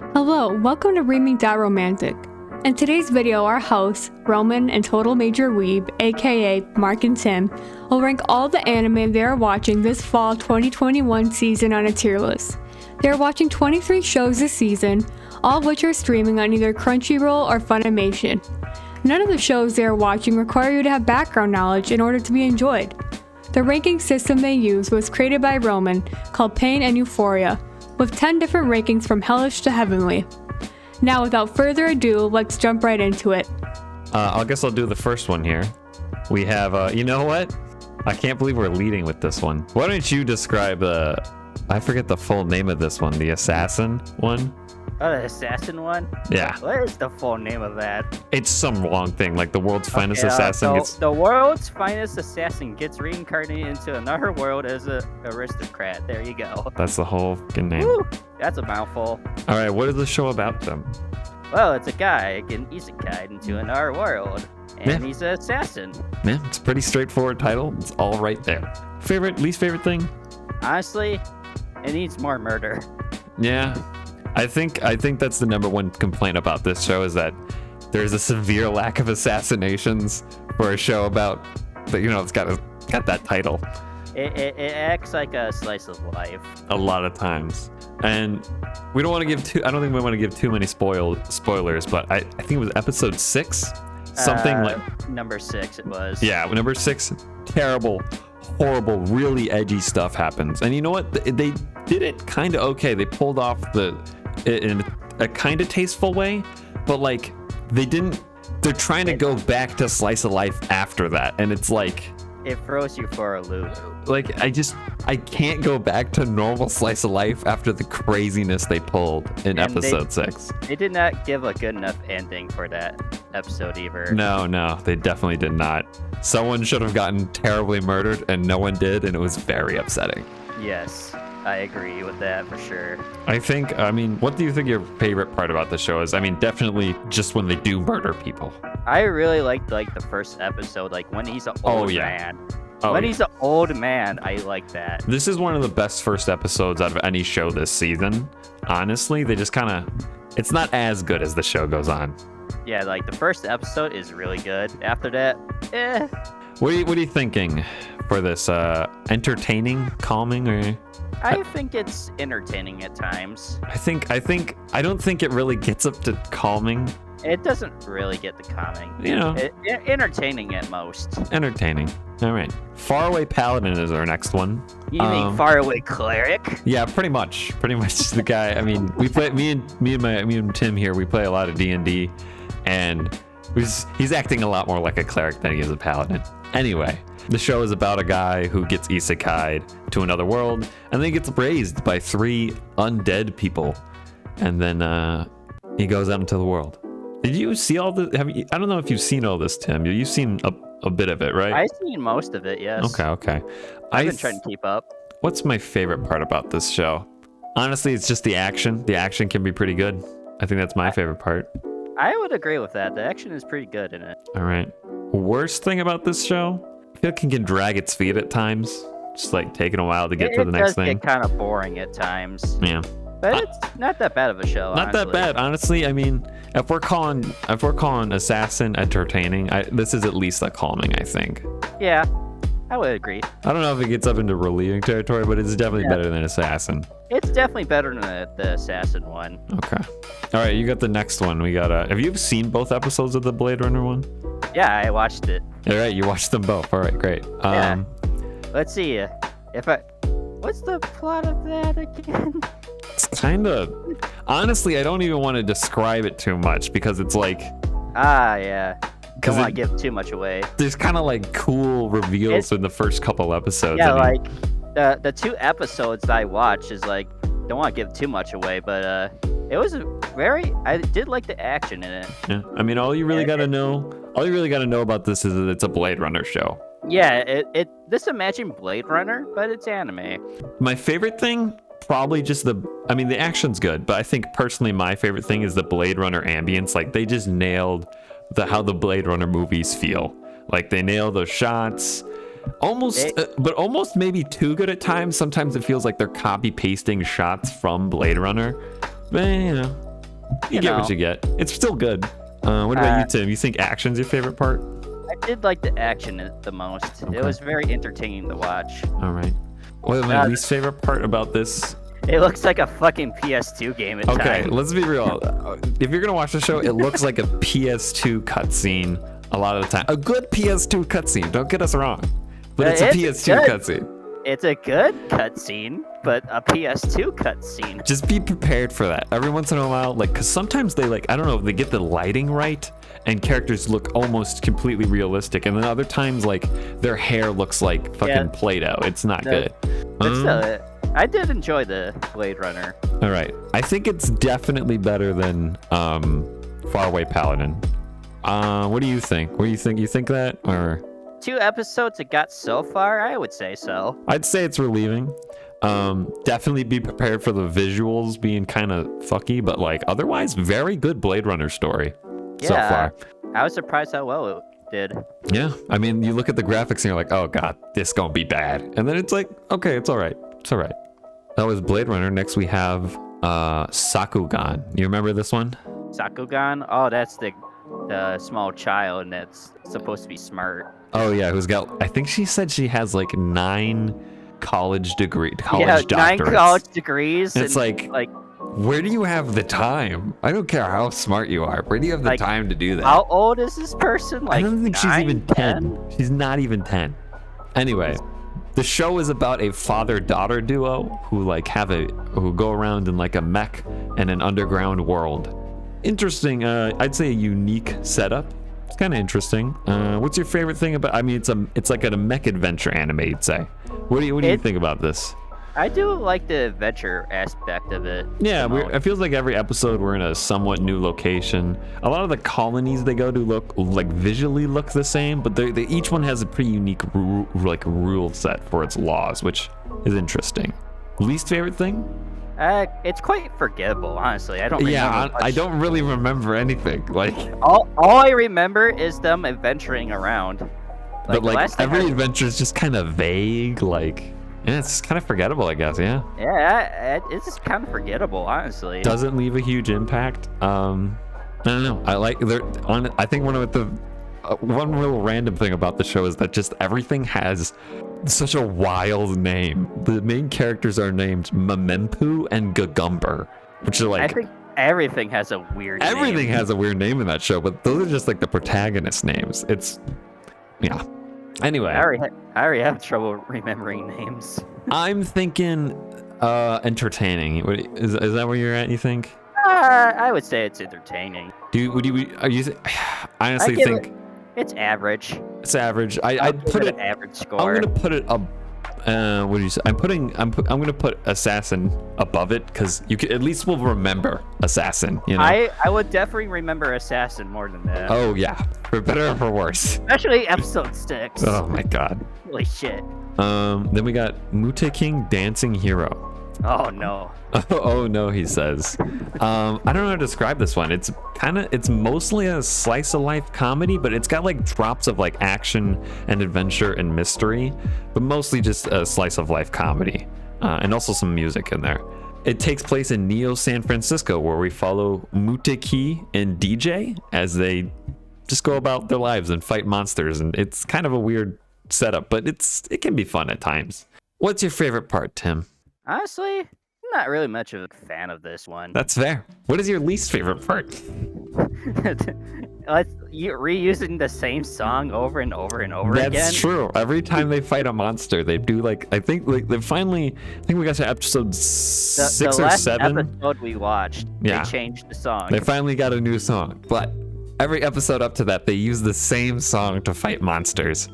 Hello, welcome to readme.rmntc. In today's video, our hosts, Roman and TotalMajorWeeb, aka Mark and Tim, will rank all the anime they are watching this fall 2021 season on a tier list. They are watching 23 shows this season, all of which are streaming on either Crunchyroll or Funimation. None of the shows they are watching require you to have background knowledge in order to be enjoyed. The ranking system they use was created by Roman, called Pain and Euphoria, with 10 different rankings from Hellish to Heavenly. Now, without further ado, let's jump right into it. I guess I'll do the first one here. We have, you know what? I can't believe we're leading with this one. Why don't you describe I forget the full name of this one, the assassin one? Oh, the assassin one? Yeah. What is the full name of that? It's some long thing, like the world's finest assassin. The world's finest assassin gets reincarnated into another world as an aristocrat. There you go. That's the whole fucking name. Woo, that's a mouthful. All right, what is the show about them? Well, it's a guy getting isekai into another world, and he's an assassin. Yeah, it's a pretty straightforward title. It's all right there. Least favorite thing? Honestly, it needs more murder. Yeah. I think that's the number one complaint about this show is that there's a severe lack of assassinations for a show about that. You know, it's got that title. It acts like a slice of life. A lot of times, and we don't want to give I don't think we want to give too many spoilers, but I think it was episode 6, something like number 6. It was. Yeah, number 6. Terrible, horrible, really edgy stuff happens, and you know what? They did it kind of okay. They pulled off in a kind of tasteful way, but like they're trying to go back to slice of life after that, and it's like it throws you for a loop. Like I can't go back to normal slice of life after the craziness they pulled in episode 6. They did not give a good enough ending for that episode either. No, they definitely did not. Someone should have gotten terribly murdered, and no one did, and it was very upsetting. Yes, I agree with that for sure. I mean, what do you think your favorite part about the show is? I mean, definitely just when they do murder people. I really liked the first episode, like when he's an old man. He's an old man, I like that. This is one of the best first episodes out of any show this season. Honestly, they just kind of, it's not as good as the show goes on. Yeah, like the first episode is really good. After that, What are you thinking for this? Entertaining, calming, or? I think it's entertaining at times. I don't think it really gets up to calming. It doesn't really get the calming. You know. Entertaining at most. Entertaining. All right. Faraway Paladin is our next one. You mean Faraway Cleric? Yeah, pretty much the guy. I mean, we play, me and Tim here, we play a lot of D&D, and he's acting a lot more like a cleric than he is a paladin. Anyway, the show is about a guy who gets isekai'd to another world, and then he gets raised by 3 undead people, and then he goes out into the world. Did you see all the? I don't know if you've seen all this, Tim. You've seen a bit of it, right? I've seen most of it, yes. Okay. I've been trying to keep up. What's my favorite part about this show? Honestly, it's just the action. The action can be pretty good. I think that's my favorite part. I would agree with that. The action is pretty good in it. All right. Worst thing about this show? I feel like it can drag its feet at times. Just like taking a while to get to the next thing. It does get kind of boring at times. Yeah. But it's not that bad of a show, Not that bad, honestly. I mean, if we're calling Assassin entertaining, this is at least a calming, I think. Yeah, I would agree. I don't know if it gets up into relieving territory, but it's definitely better than Assassin. It's definitely better than the Assassin one. Okay. All right, you got the next one. We got have you seen both episodes of the Blade Runner one? Yeah, I watched it. All right, you watched them both. All right, great. Yeah. Let's see. What's the plot of that again? It's kind of, honestly, I don't even want to describe it too much because it's like, yeah. Don't want to give too much away. There's kind of like cool reveals in the first couple episodes. Yeah, like the 2 episodes I watched is like, don't want to give too much away, but it was I did like the action in it. Yeah, I mean, all you really got to know about this is that it's a Blade Runner show. Yeah, this imagine Blade Runner, but it's anime. My favorite thing, probably just the action's good, but I think personally my favorite thing is the Blade Runner ambience. Like they just nailed how the Blade Runner movies feel. Like they nail those shots. But almost maybe too good at times. Sometimes it feels like they're copy pasting shots from Blade Runner. But, you know, you get what you get. It's still good. What about you, Tim? You think action's your favorite part? I did like the action the most. Okay. It was very entertaining to watch. All right. What my least favorite part about this? It looks like a fucking PS2 game at Okay, times. let's be real. If you're gonna watch the show, it looks like a PS2 cutscene a lot of the time. A good PS2 cutscene. Don't get us wrong, but it's a PS2 cutscene. It's a good cutscene, but a PS2 cutscene. Just be prepared for that. Every once in a while, like, because sometimes they I don't know, if they get the lighting right, and characters look almost completely realistic, and then other times, like, their hair looks like fucking Play-Doh. It's not good. But still, I did enjoy the Blade Runner. All right, I think it's definitely better than Faraway Paladin. What do you think? What do you think? You think that, or 2 episodes it got so far, I would say so. I'd say it's relieving. Definitely be prepared for the visuals being kind of fucky, but like otherwise, very good Blade Runner story so far. I was surprised how well it did. Yeah, I mean, you look at the graphics and you're like, oh god, this gonna be bad, and then it's like, okay, it's all right, it's all right. That was Blade Runner. Next we have Sakugan. You remember this one? Sakugan? Oh, that's the small child that's supposed to be smart. Oh yeah, who's got? I think she said she has like 9 college doctorates. 9 college degrees. It's like, where do you have the time? I don't care how smart you are. Where do you have the time to do that? How old is this person? I don't think she's even 10. She's not even 10. Anyway, the show is about a father-daughter duo who who go around in like a mech in an underground world. Interesting. I'd say a unique setup. It's kind of interesting. What's your favorite thing about? I mean, it's like a mech adventure anime, you'd say. What do you think about this? I do like the adventure aspect of it. Yeah, it feels like every episode we're in a somewhat new location. A lot of the colonies they go to visually look the same, but they each one has a pretty unique rule set for its laws, which is interesting. Least favorite thing? It's quite forgettable, honestly. I don't remember much. I don't really remember anything. Like all I remember is them adventuring around. But every adventure is just kind of vague. Yeah, it's kind of forgettable, I guess. Yeah. Yeah, it's just kind of forgettable, honestly. Doesn't leave a huge impact. I don't know. I think one real random thing about the show is that just everything has such a wild name. The main characters are named Memempu and Gagumber, which are like. I think everything has a weird name. Everything has a weird name in that show, but those are just like the protagonist names. Yeah. Anyway. I already have trouble remembering names. I'm thinking entertaining. Is that where you're at, you think? I would say it's entertaining. I honestly think it's average. It's average. I'd put it an average score. I'm gonna put it up. What do you say? I'm gonna put Assassin above it because you at least will remember Assassin. You know. I would definitely remember Assassin more than that. Oh yeah, for better or for worse. Especially episode 6. Oh my god. Holy shit. Then we got Mute King Dancing Hero. Oh no. Oh no, he says. I don't know how to describe this one. It's mostly a slice of life comedy, but it's got like drops of like action and adventure and mystery, but mostly just a slice of life comedy, and also some music in there. It takes place in Neo San Francisco, where we follow Muteki and DJ as they just go about their lives and fight monsters, and it's kind of a weird setup, but it can be fun at times. What's your favorite part, Tim? Honestly, I'm not really much of a fan of this one. That's fair. What is your least favorite part? Reusing the same song over and over and over again. That's true. Every time they fight a monster, they do I think we got to episode 6 or 7. The last episode we watched, they changed the song. They finally got a new song, but every episode up to that, they use the same song to fight monsters.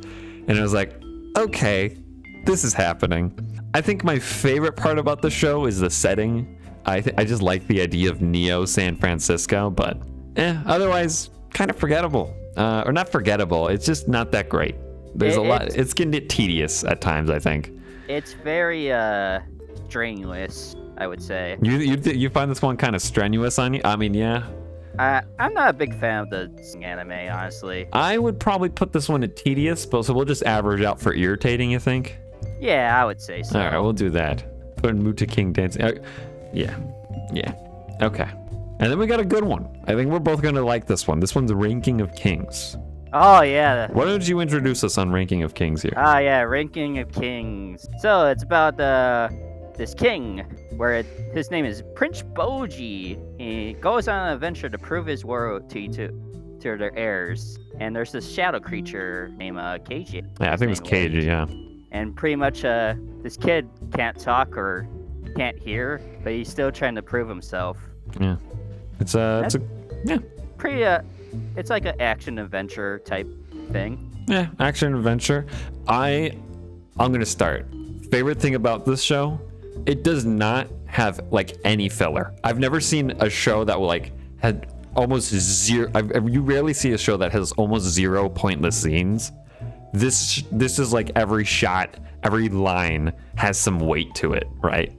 And it was like, okay, this is happening. I think my favorite part about the show is the setting. I just like the idea of Neo San Francisco, but otherwise kind of forgettable. Or not forgettable, it's just not that great. There's a lot. It's getting tedious at times, I think. It's very strenuous, I would say. You find this one kind of strenuous on you? I mean, yeah. I'm not a big fan of the anime, honestly. I would probably put this one at tedious, but so we'll just average out for irritating, you think? Yeah, I would say so. All right, we'll do that. Put in Muta King dancing. Yeah. Okay. And then we got a good one. I think we're both going to like this one. This one's Ranking of Kings. Oh, yeah. Why don't you introduce us on Ranking of Kings here? Ah, yeah, Ranking of Kings. So it's about this king, where his name is Prince Boji. He goes on an adventure to prove his loyalty to their heirs. And there's this shadow creature named Keiji. Yeah, I think it was Keiji, yeah. And pretty much this kid can't talk or can't hear, but he's still trying to prove himself. Yeah. It's pretty it's like an action adventure type thing. Yeah, action adventure. I'm gonna start. Favorite thing about this show, it does not have like any filler. I've never seen a show that like had almost zero. You rarely see a show that has almost zero pointless scenes. This is like every shot, every line has some weight to it, right?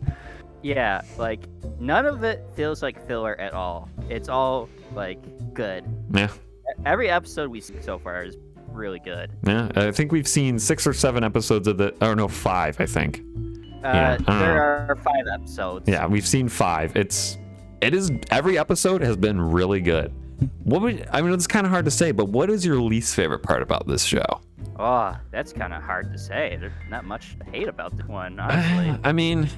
Yeah, like none of it feels like filler at all. It's all like good. Yeah. Every episode we see so far is really good. Yeah, I think we've seen 6 or 7 episodes of oh no, 5, I think. There are 5 episodes. Yeah, we've seen 5. Every episode has been really good. It's kind of hard to say, but what is your least favorite part about this show? Oh, that's kind of hard to say. There's not much to hate about this one, honestly.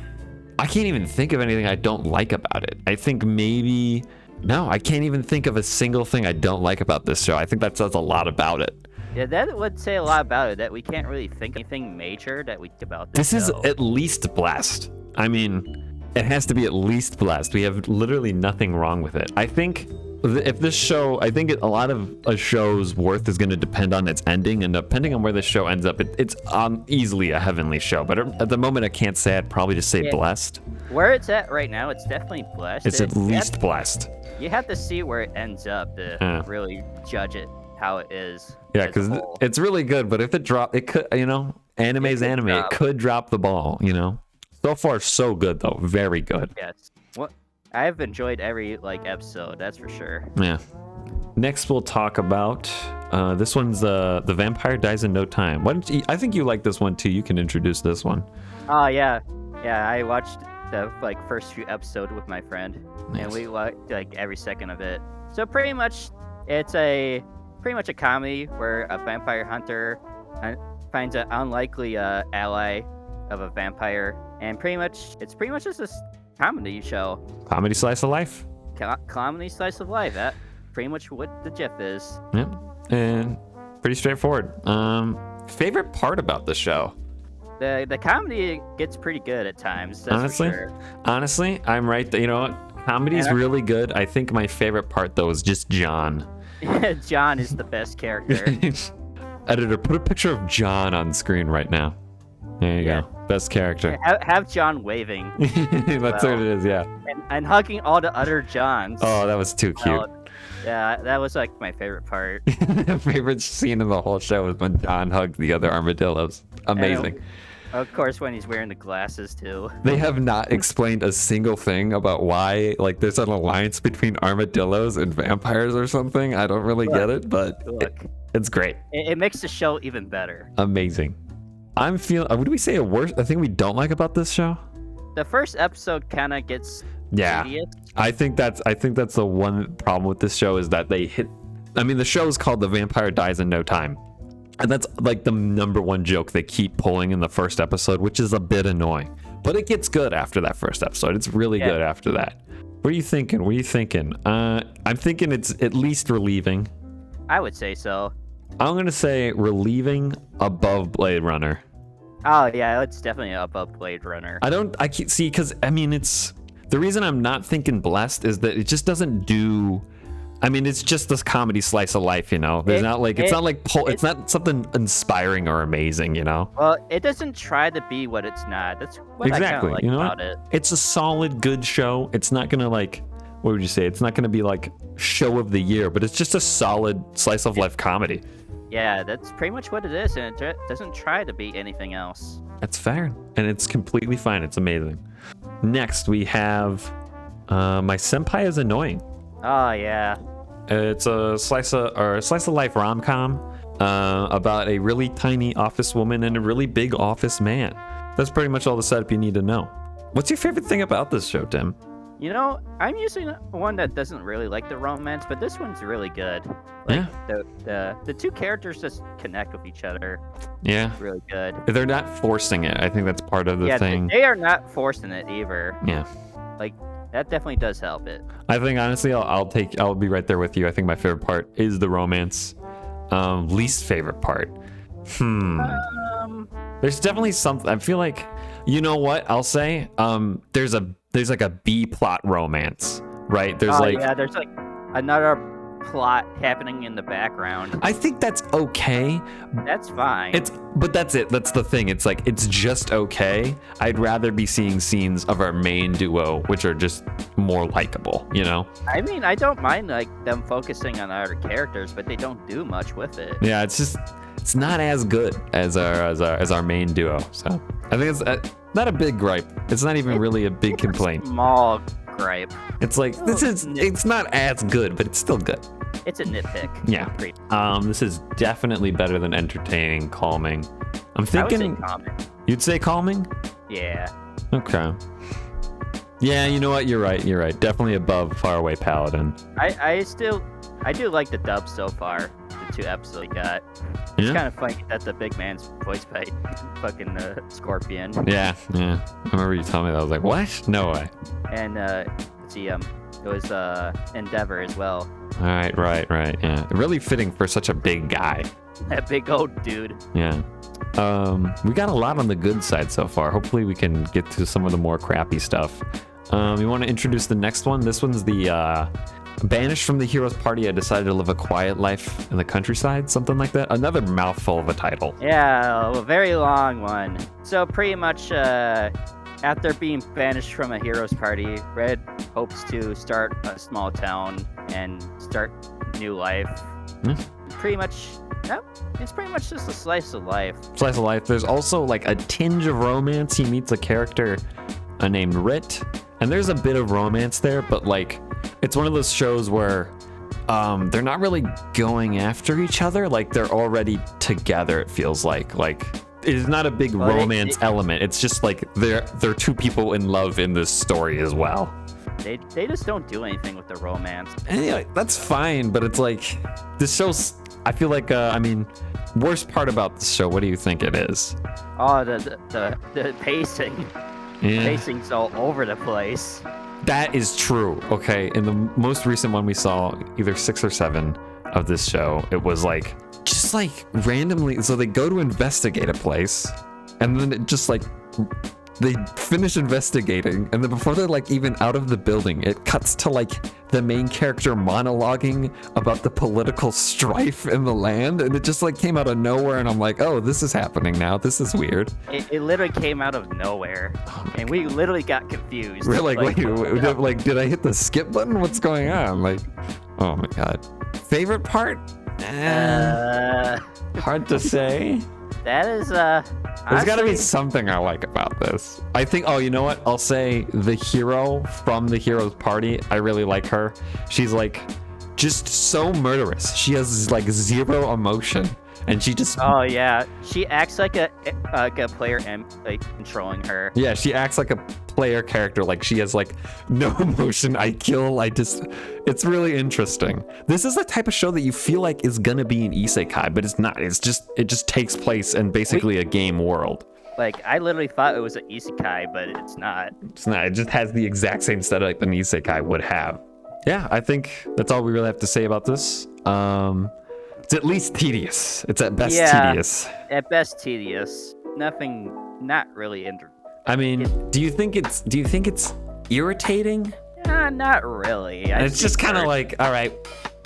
I can't even think of anything I don't like about it. I think I can't even think of a single thing I don't like about this show. I think that says a lot about it. Yeah, that would say a lot about it, that we can't really think of anything major that we think about this show. This is at least blessed. It has to be at least blessed. We have literally nothing wrong with it. I think if this show, a lot of a show's worth is going to depend on its ending, and depending on where this show ends up, it's easily a heavenly show. But at the moment, I can't say. I'd probably just say blessed. Where it's at right now, it's definitely blessed. It's at least blessed. You have to see where it ends up to really judge it how it is. Yeah, because it's really good, but if it could, anime's anime. It could drop the ball, So far, so good though. Very good. Yes. I've enjoyed every episode. That's for sure. Yeah. Next, we'll talk about this one's the Vampire Dies in No Time. I think you like this one too. You can introduce this one. Oh yeah. I watched the first few episodes with my friend, and we liked every second of it. So pretty much, it's a comedy where a vampire hunter finds an unlikely ally of a vampire, and it's pretty much just this comedy show. Comedy slice of life. Comedy slice of life. That pretty much what the gif is. Yep. And pretty straightforward. Favorite part about the show? The comedy gets pretty good at times. That's for sure. Honestly, I'm right. You know what? Comedy's really good. I think my favorite part though is just John. John is the best character. Editor, put a picture of John on screen right now. There you go. Best character. Have John waving. That's what it is, yeah. And hugging all the other Johns. Oh, that was too cute. Yeah, that was my favorite part. Favorite scene in the whole show was when John hugged the other armadillos. Amazing. Of course, when he's wearing the glasses too. They have not explained a single thing about why there's an alliance between armadillos and vampires or something. I don't really get it, but it's great. It makes the show even better. Amazing. Would we say a thing we don't like about this show? The first episode kind of gets tedious. I think that's the one problem with this show is that they hit. The show is called The Vampire Dies in No Time, and that's the number one joke they keep pulling in the first episode, which is a bit annoying. But it gets good after that first episode. It's really good after that. What are you thinking? I'm thinking it's at least relieving. I would say so. I'm gonna say relieving above Blade Runner. Oh yeah, it's definitely above Blade Runner. I can't see because it's the reason I'm not thinking blessed is that it just doesn't do. It's just this comedy slice of life, There's it's not something inspiring or amazing, Well, it doesn't try to be what it's not. That's what I kind of like about it. It's a solid, good show. It's not gonna what would you say? It's not gonna be show of the year, but it's just a solid slice of life comedy. Yeah, that's pretty much what it is, and it doesn't try to be anything else. That's fair, and it's completely fine. It's amazing. Next, we have My Senpai is Annoying. Oh yeah. It's a slice of life rom-com about a really tiny office woman and a really big office man. That's pretty much all the setup you need to know. What's your favorite thing about this show, Tim? You know, I'm using one that doesn't really like the romance, but this one's really good. Like, the two characters just connect with each other. Yeah. It's really good. They're not forcing it. I think that's part of the thing. They are not forcing it either. Yeah. Like, that definitely does help it. I think honestly, I'll be right there with you. I think my favorite part is the romance. Least favorite part. There's definitely something. I feel like, you know what? I'll say. There's like a B plot romance, right? There's there's like another plot happening in the background. I think that's okay. That's fine. But that's it. That's the thing. It's like, it's just okay. I'd rather be seeing scenes of our main duo, which are just more likable, you know? I mean, I don't mind like them focusing on other characters, but they don't do much with it. Yeah, it's not as good as our main duo. So I think it's not a big gripe. It's not even really a big complaint. Small gripe. It's like, it's not as good, but it's still good. It's a nitpick. Yeah. This is definitely better than entertaining, calming. I'm thinking. I would say calming. You'd say calming? Yeah. Okay. Yeah, you know what? You're right. Definitely above Faraway Paladin. I do like the dub so far. The 2 episodes we got. It's kind of funny that the big man's voiced by fucking Scorpion. Yeah. I remember you telling me that. I was like, what? No way. And let's see, it was Endeavor as well. All right. Yeah, really fitting for such a big guy. That big old dude. Yeah. We got a lot on the good side so far. Hopefully we can get to some of the more crappy stuff. You want to introduce the next one? This one's the banished from the hero's party. I decided to live a quiet life in the countryside, something like that. Another mouthful of a title. Yeah, a very long one. So pretty much after being banished from a hero's party, Red hopes to start a small town and start new life. Pretty much, it's pretty much just a slice of life. Slice of life. There's also like a tinge of romance. He meets a character named Rit, and there's a bit of romance there, but like, it's one of those shows where they're not really going after each other. Like, they're already together, it feels like. Like, it's not a big romance element. It's just like they're 2 people in love in this story as well. They just don't do anything with the romance. Anyway, that's fine, but it's like, this show's, I feel like, worst part about this show, what do you think it is? Oh, the pacing. Yeah. Pacing's all over the place. That is true. Okay, in the most recent one we saw, either 6 or 7 of this show, it was like, just like randomly, so they go to investigate a place, and then it just like, they finish investigating, and then before they're like even out of the building, it cuts to like the main character monologuing about the political strife in the land, and it just like came out of nowhere, and I'm like, oh, this is happening now. This is weird. It literally came out of nowhere, and we literally got confused. We're like, wait, like, did I hit the skip button? What's going on? Like, oh my god. Favorite part? Hard to say. That is there's got to be something I like about this. I think, oh, you know what? I'll say the hero from the hero's party. I really like her. She's like just so murderous. She has like 0 emotion, and she just. Oh yeah, she acts like a player and like controlling her. Yeah, she acts like a player character. Like, she has like no emotion. I kill. It's really interesting. This is the type of show that you feel like is gonna be an isekai, but it's not. It just takes place in basically a game world. Like, I literally thought it was an isekai, but it's not. It's not. It just has the exact same setup an isekai would have. Yeah, I think that's all we really have to say about this. It's at least tedious. It's at best tedious. At best tedious. Nothing. Not really interesting. I mean, do you think it's irritating? Not really. It's just kind of like, all right,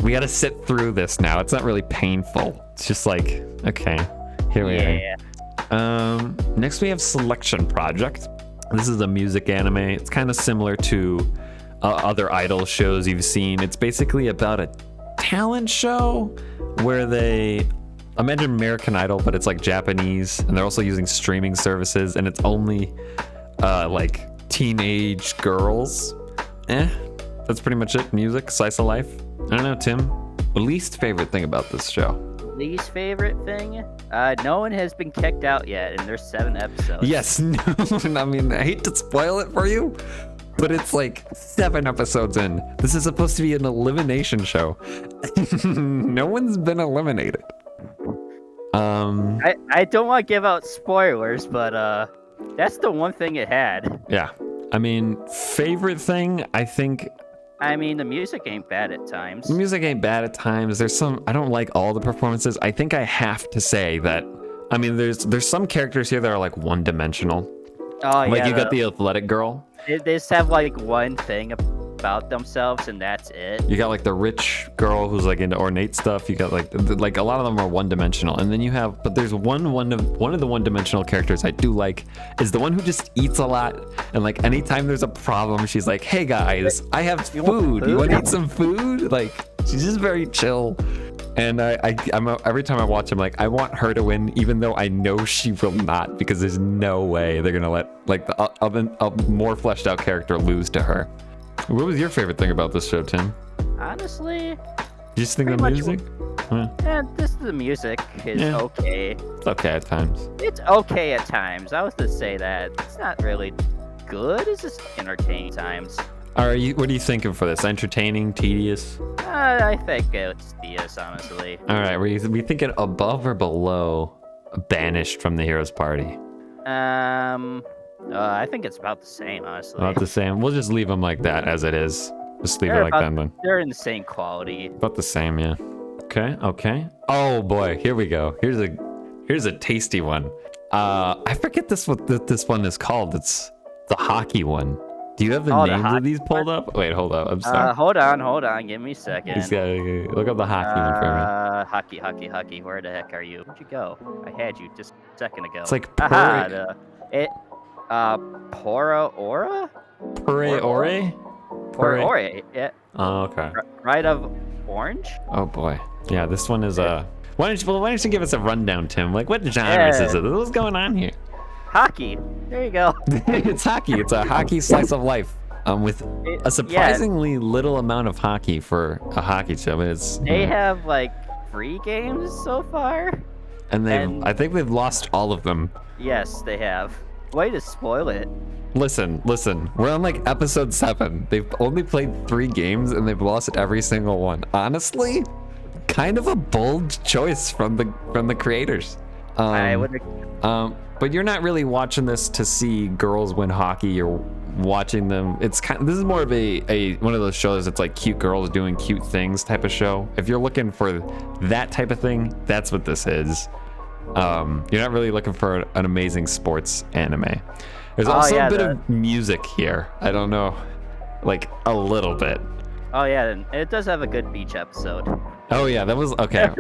we got to sit through this now. It's not really painful. It's just like, okay, here we are. Next we have Selection Project. This is a music anime. It's kind of similar to other idol shows you've seen. It's basically about a talent show where they imagine American Idol, but it's like Japanese, and they're also using streaming services, and it's only like teenage girls. That's pretty much it. Music, slice of life. I don't know, Tim. Least favorite thing about this show? Least favorite thing? No one has been kicked out yet, and there's 7 episodes. Yes, no. I mean, I hate to spoil it for you, but it's like 7 episodes in. This is supposed to be an elimination show. No one's been eliminated. I don't want to give out spoilers, but that's the one thing it had. Yeah. I mean, favorite thing, I think. I mean, the music ain't bad at times. The music ain't bad at times. There's some, I don't like all the performances. I think I have to say that, I mean, there's some characters here that are like one-dimensional. Oh, yeah. Like you got the athletic girl. They just have like one thing about themselves, and that's it. You got like the rich girl who's like into ornate stuff. You got like a lot of them are one-dimensional, and then you have, but there's one of the one-dimensional characters I do like is the one who just eats a lot, and like anytime there's a problem, she's like, "Hey guys, I have food. You want to eat some food?" Like she's just very chill. And I'm every time I watch him, like I want her to win, even though I know she will not, because there's no way they're gonna let like a more fleshed out character lose to her. What was your favorite thing about this show, Tim? Honestly, You just think the music? Yeah, the music is okay. It's okay at times. It's okay at times. I was to say that it's not really good. It's just entertaining times. What are you thinking for this? Entertaining, tedious? I think it's tedious, honestly. All right, were you thinking above or below Banished from the Hero's Party? I think it's about the same, honestly. About the same. We'll just leave them like that as it is. Just leave it like that then. They're in the same quality. About the same, yeah. Okay. Oh boy, here we go. Here's a tasty one. I forget what this one is called. It's the hockey one. Do you have the names of these pulled up? Wait, hold up. I'm sorry. Hold on. Give me a second. He's gotta look up the hockey one for me. Hockey. Where the heck are you? Where'd you go? I had you just a second ago. It's like Pora Ora? Pure Ore? Yeah. Oh, okay. Right of Orange? Oh boy. Yeah, this one is why don't you give us a rundown, Tim? Like what genres is it? What's going on here? Hockey. There you go. It's hockey. It's a hockey slice of life. With a surprisingly little amount of hockey for a hockey show. They have like 3 games so far. And I think they've lost all of them. Yes, they have. Way to spoil it. Listen. We're on like episode 7. They've only played 3 games and they've lost every single one. Honestly, kind of a bold choice from the creators. I would. But you're not really watching this to see girls win hockey. You're watching them. This is more of a one of those shows that's like cute girls doing cute things type of show. If you're looking for that type of thing, that's what this is. You're not really looking for an amazing sports anime. There's also a bit of music here. I don't know, like a little bit. Oh yeah, it does have a good beach episode. Oh yeah, that was okay.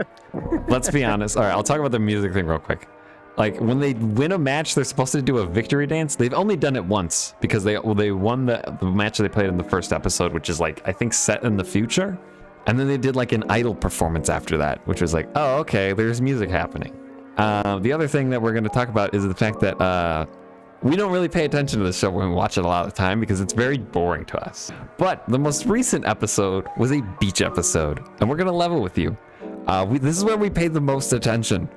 Let's be honest. All right, I'll talk about the music thing real quick. Like when they win a match, they're supposed to do a victory dance. They've only done it once because they won the match that they played in the first episode, which is like I think set in the future. And then they did like an idol performance after that, which was like, oh okay, there's music happening. The other thing that we're going to talk about is the fact that we don't really pay attention to this show when we watch it a lot of the time because it's very boring to us. But the most recent episode was a beach episode, and we're going to level with you. This is where we paid the most attention.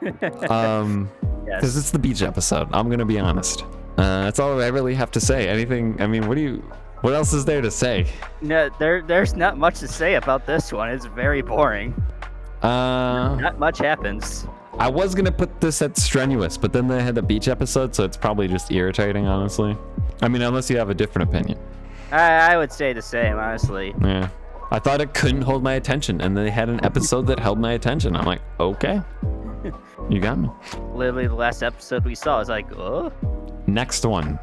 Because it's the beach episode. I'm going to be honest. That's all I really have to say. Anything, I mean, what else is there to say? No, there's not much to say about this one. It's very boring. Not much happens. I was gonna put this at strenuous, but then they had the beach episode, so it's probably just irritating, honestly. I mean, unless you have a different opinion. I would say the same, honestly. Yeah. I thought it couldn't hold my attention, and they had an episode that held my attention. I'm like, okay. You got me. Literally the last episode we saw is like, oh. Next one.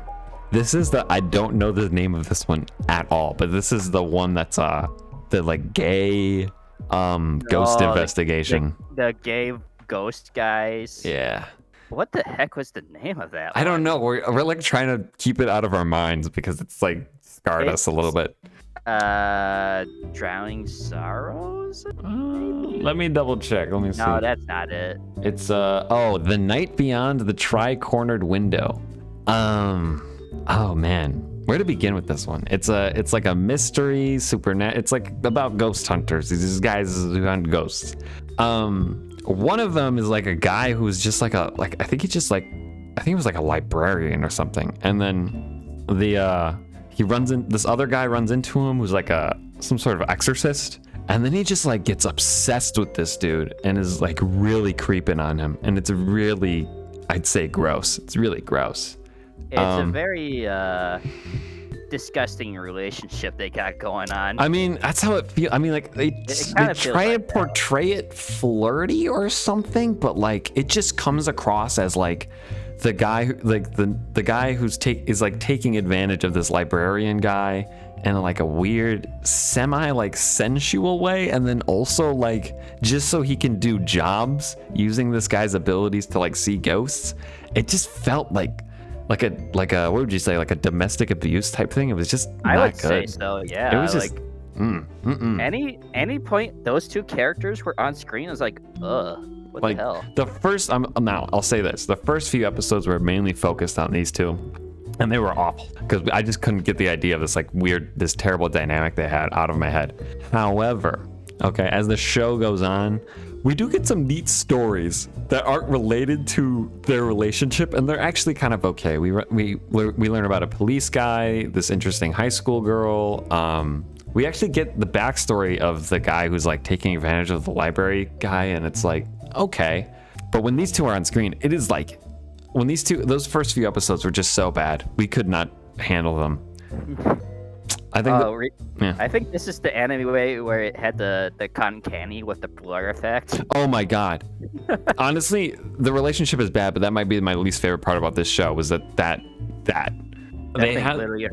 This is I don't know the name of this one at all, but this is the one that's the like gay ghost investigation. The gay ghost guys. Yeah. What the heck was the name of that one? I don't know. We're like trying to keep it out of our minds because it's like scarred us a little bit. Drowning Sorrows? Let me double check. Let me see. No, that's not it. It's The Night Beyond the Tri-Cornered Window. Oh man, where to begin with this one? It's like a mystery it's like about ghost hunters. These guys who hunt ghosts. One of them is like a guy who's just I think he was like a librarian or something. And then This other guy runs into him who's like some sort of exorcist. And then he just like gets obsessed with this dude and is like really creeping on him. And it's really, I'd say gross. It's really gross. It's a very disgusting relationship they got going on. I mean, that's how it feels. I mean, like they try and portray it flirty or something, but like it just comes across as like the guy, like the guy who's taking advantage of this librarian guy in like a weird semi like sensual way, and then also like just so he can do jobs using this guy's abilities to like see ghosts. It just felt like a what would you say, like a domestic abuse type thing. It was just I not would good. say so, yeah. It was just any point those two characters were on screen, I was like, ugh, what like the hell? the first now I'll say this, the first few episodes were mainly focused on these two, and they were awful because I just couldn't get the idea of this terrible dynamic they had out of my head. However, okay, as the show goes on, we do get some neat stories that aren't related to their relationship, and they're actually kind of okay. We learn about a police guy, this interesting high school girl. We actually get the backstory of the guy who's like taking advantage of the library guy, and it's like, okay. But when these two are on screen, it is like, those first few episodes were just so bad. We could not handle them. I think I think this is the anime way where it had the cotton candy with the blur effect. Oh my god. Honestly, the relationship is bad, but that might be my least favorite part about this show was that they had literally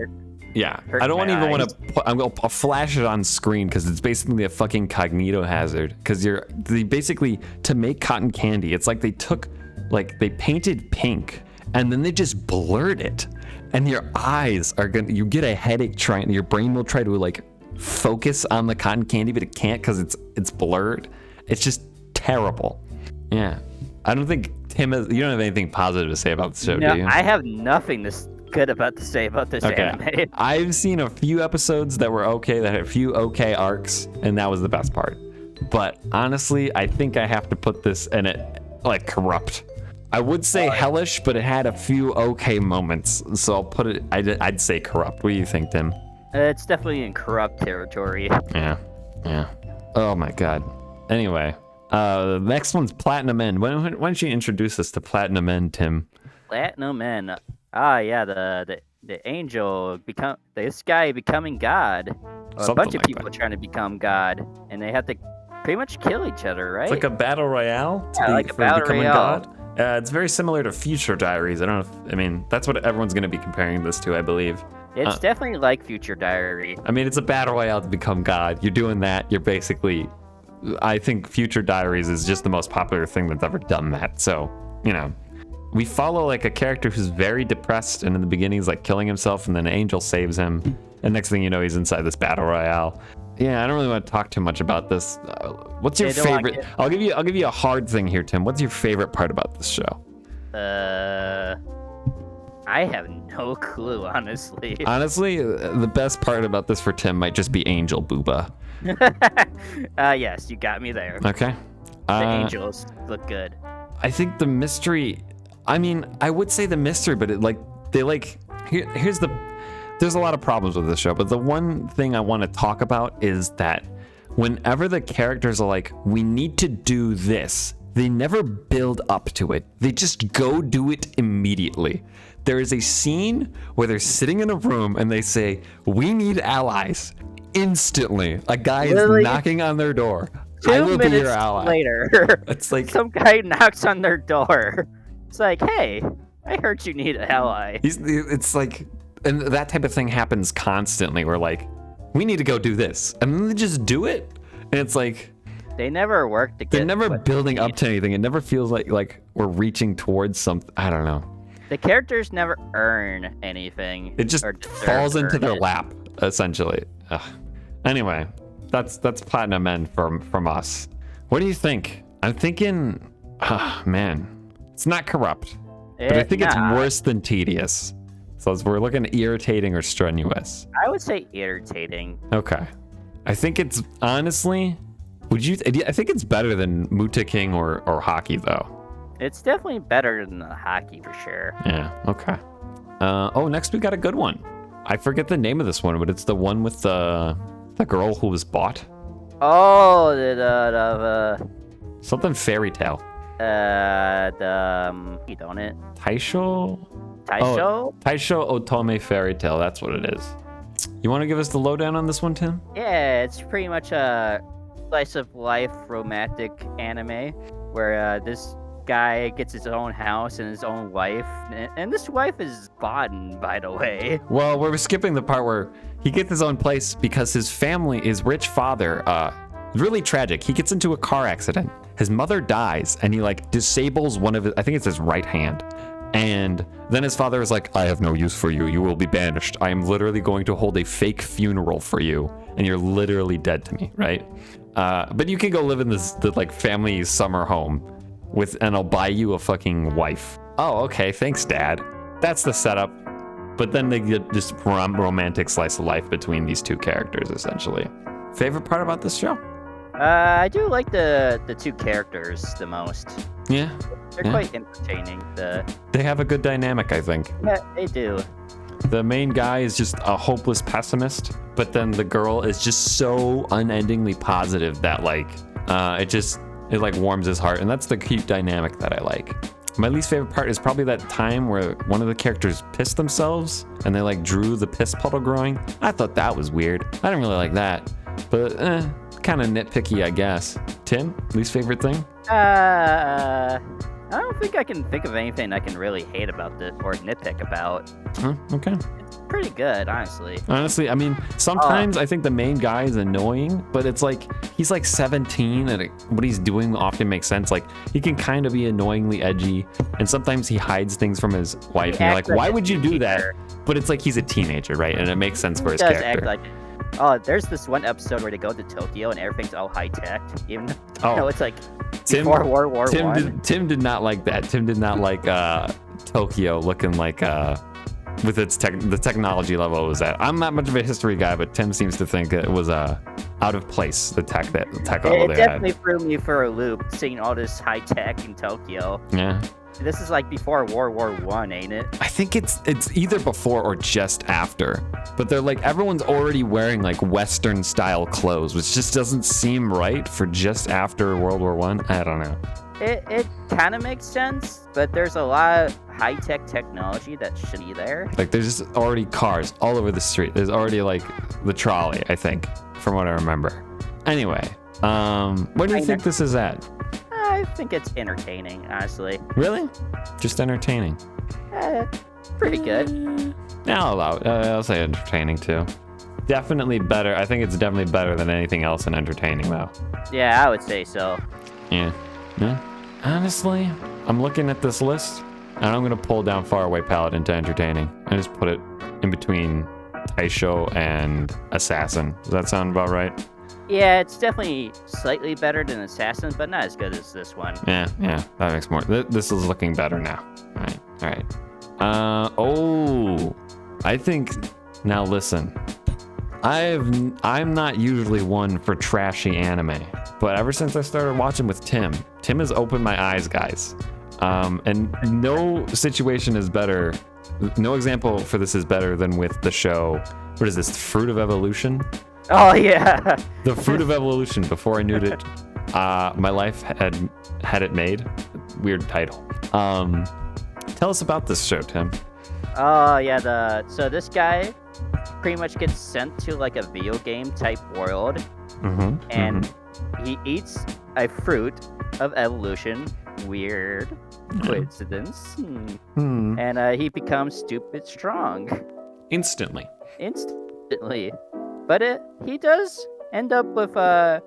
I don't even want to I'll flash it on screen because it's basically a fucking cognito hazard, because they basically, to make cotton candy, it's like they painted pink and then they just blurred it. And your eyes you get a headache your brain will try to like focus on the cotton candy, but it can't because it's blurred. It's just terrible. Yeah. I don't think Tim you don't have anything positive to say about the show, do you? I have nothing good about to say about this anime. I've seen a few episodes that were okay, that had a few okay arcs, and that was the best part. But honestly, I think I have to put this in it like corrupt. I would say hellish, but it had a few okay moments, so I'll put it. I'd say corrupt. What do you think, Tim? It's definitely in corrupt territory. Yeah. Oh my god. Anyway, the next one's Platinum End. Why don't you introduce us to Platinum End, Tim? Platinum End. Yeah, the angel this guy becoming God. A bunch of people trying to become God, and they have to pretty much kill each other, right? It's like a battle royale. Like a battle royale. God. It's very similar to Future Diaries. That's what everyone's going to be comparing this to, I believe. It's definitely like Future Diary. I mean, it's a battle royale to become God. You're doing that. You're basically, I think Future Diaries is just the most popular thing that's ever done that. So, we follow like a character who's very depressed, and in the beginning he's like killing himself, and then an angel saves him, and next thing you know, he's inside this battle royale. Yeah, I don't really want to talk too much about this. What's your favorite? I'll give you a hard thing here, Tim. What's your favorite part about this show? I have no clue, honestly. Honestly, the best part about this for Tim might just be Angel Booba. Yes, you got me there. Okay. The angels look good. I think the mystery. I mean, I would say the mystery, but there's a lot of problems with this show, but the one thing I want to talk about is that whenever the characters are like, we need to do this, they never build up to it. They just go do it immediately. There is a scene where they're sitting in a room and they say, we need allies. Instantly, a guy is knocking on their door. I will be your ally. 2 minutes later, it's like some guy knocks on their door. It's like, hey, I heard you need an ally. It's like, and that type of thing happens constantly. We're like, we need to go do this, and then they just do it, and it's like they never work together. They're never building up to anything. It never feels like we're reaching towards something. I don't know. The characters never earn anything. It just falls into their lap, essentially. Ugh. Anyway, that's Platinum End from us. What do you think? I'm thinking, man, it's not corrupt, but I think it's worse than tedious. So we're looking at irritating or strenuous. I would say irritating. Okay. I think it's honestly, I think it's better than Muta King or Hockey though. It's definitely better than the Hockey for sure. Yeah, okay. Next we got a good one. I forget the name of this one, but it's the one with the girl who was bought. Oh, Something fairy tale. You don't it? Taisho? Taisho? Oh, Taisho Otome Fairy Tale. That's what it is. You want to give us the lowdown on this one, Tim? Yeah, it's pretty much a slice of life romantic anime where this guy gets his own house and his own wife, and this wife is Baden, by the way. Well, we're skipping the part where he gets his own place because his family, his rich father, really tragic. He gets into a car accident. His mother dies, and he like disables one of his, I think it's his right hand. And then his father is like, I have no use for you. You will be banished. I am literally going to hold a fake funeral for you, and you're literally dead to me, right? But you can go live in the like family summer home and I'll buy you a fucking wife. Oh, okay. Thanks, Dad. That's the setup. But then they get just romantic slice of life between these two characters, essentially. Favorite part about this show? I do like the two characters the most. Yeah. They're quite entertaining. They have a good dynamic, I think. Yeah, they do. The main guy is just a hopeless pessimist, but then the girl is just so unendingly positive that like it like warms his heart, and that's the cute dynamic that I like. My least favorite part is probably that time where one of the characters pissed themselves and they like drew the piss puddle growing. I thought that was weird. I didn't really like that, but kind of nitpicky, I guess. Tim, least favorite thing? I don't think I can think of anything I can really hate about this or nitpick about. Okay. It's pretty good, honestly. Honestly, I mean, sometimes I think the main guy is annoying, but it's like, he's like 17 and what he's doing often makes sense. Like, he can kind of be annoyingly edgy, and sometimes he hides things from his wife, and you're like, why would you do that? But it's like he's a teenager, right? And it makes sense for his character. Act like it. Oh, there's this one episode where they go to Tokyo and everything's all high-tech, even though it's like before World War I. Tim did not like that. Tim did not like Tokyo looking like with the technology level it was at. I'm not much of a history guy, but Tim seems to think it was out of place, the tech level they had. It definitely threw me for a loop, seeing all this high-tech in Tokyo. Yeah. This is like before World War I, ain't it? I think it's either before or just after. But they're like, everyone's already wearing like Western style clothes, which just doesn't seem right for just after World War I. I don't know. It kind of makes sense, but there's a lot of high-tech technology that should be there. Like there's just already cars all over the street. There's already like the trolley, I think, from what I remember. Anyway, what do you think this is at? I think it's entertaining, honestly. Really? Just entertaining? Pretty good. Yeah, I'll allow it. I'll say entertaining too. Definitely better. I think it's definitely better than anything else in entertaining, though. Yeah, I would say so. Yeah. Honestly, I'm looking at this list, and I'm going to pull down Faraway Paladin to entertaining. I just put it in between Taisho and Assassin. Does that sound about right? Yeah, it's definitely slightly better than Assassin, but not as good as this one. Yeah, that makes more. This is looking better now. All right. I think, now listen, I'm not usually one for trashy anime, but ever since I started watching with Tim has opened my eyes, guys. And no situation is better, no example for this is better than with the show, what is this, Fruit of Evolution? Oh, yeah. The Fruit of Evolution, before I knew it, my life had it made. Weird title. Tell us about this show, Tim. Oh, yeah, so this guy pretty much gets sent to like a video game type world, and he eats a fruit of evolution. Weird coincidence. And he becomes stupid strong. Instantly. But he does end up with a